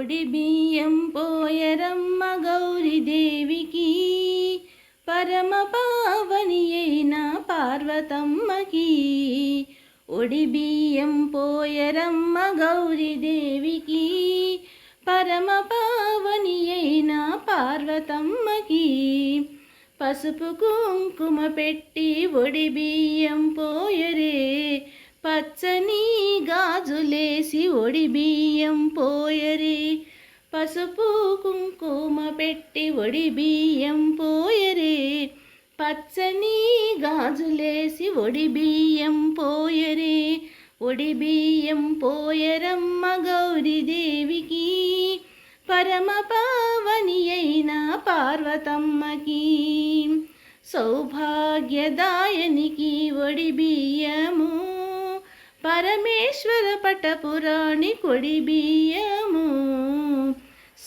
ఒడి బియ్యం పోయరమ్మ గౌరీదేవికి, పరమ పావని అయిన పార్వతమ్మకి. ఒడి బియ్యం పోయరమ్మ గౌరీదేవికి, పరమ పావని అయిన పార్వతమ్మకి. పసుపు కుంకుమ పెట్టి ఒడి బియ్యం పోయరే, పచ్చని గాజులేసి ఒడి బియ్యం పోయరే. పసుపు కుంకుమ పెట్టి ఒడి బియ్యం పోయరే, పచ్చని గాజులేసి ఒడి బియ్యం పోయరే. ఒడి బియ్యం పోయరమ్మ గౌరీదేవికి, పరమ పావని అయిన పార్వతమ్మకి. సౌభాగ్యదాయనికి ఒడి బియ్యము, పరమేశ్వర పటపురాణి కొడి బియ్యము.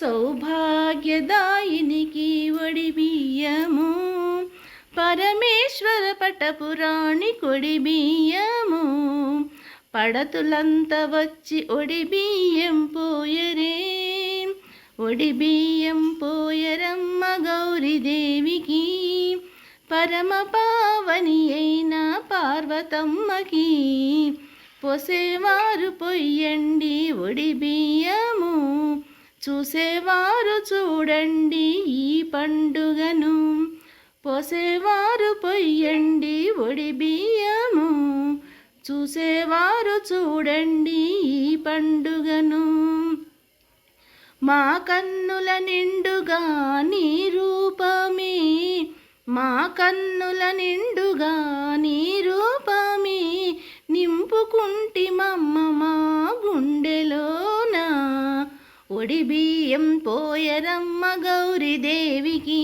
సౌభాగ్యదాయినికి ఒడి బియ్యము, పరమేశ్వర పటపురాణి కొడి బియ్యము. పడతులంతా వచ్చి ఒడి బియ్యం పోయరే, ఒడి బియ్యం పోయరమ్మ గౌరీదేవికి, పరమ పావని అయిన పార్వతమ్మకి. పోసేవారు పొయ్యండి ఒడి బియ్యము, చూసేవారు చూడండి ఈ పండుగను. పోసేవారు పొయ్యండి ఒడి బియ్యము, చూసేవారు చూడండి ఈ పండుగను. మా కన్నుల నిండుగా నీ రూపమే, మా కన్నుల నిండుగా నీ రూపమే, నింపుకుంటిమమ్మ మా గుండెలోన. ఒడి బియ్యం పోయరమ్మ గౌరీదేవికి,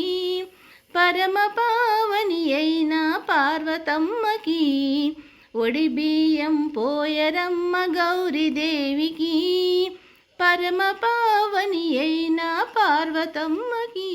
పరమ పావని అయిన పార్వతమ్మకి. ఒడి బియ్యం పోయరమ్మ గౌరీదేవికి, పరమ పావని అయిన పార్వతమ్మకి.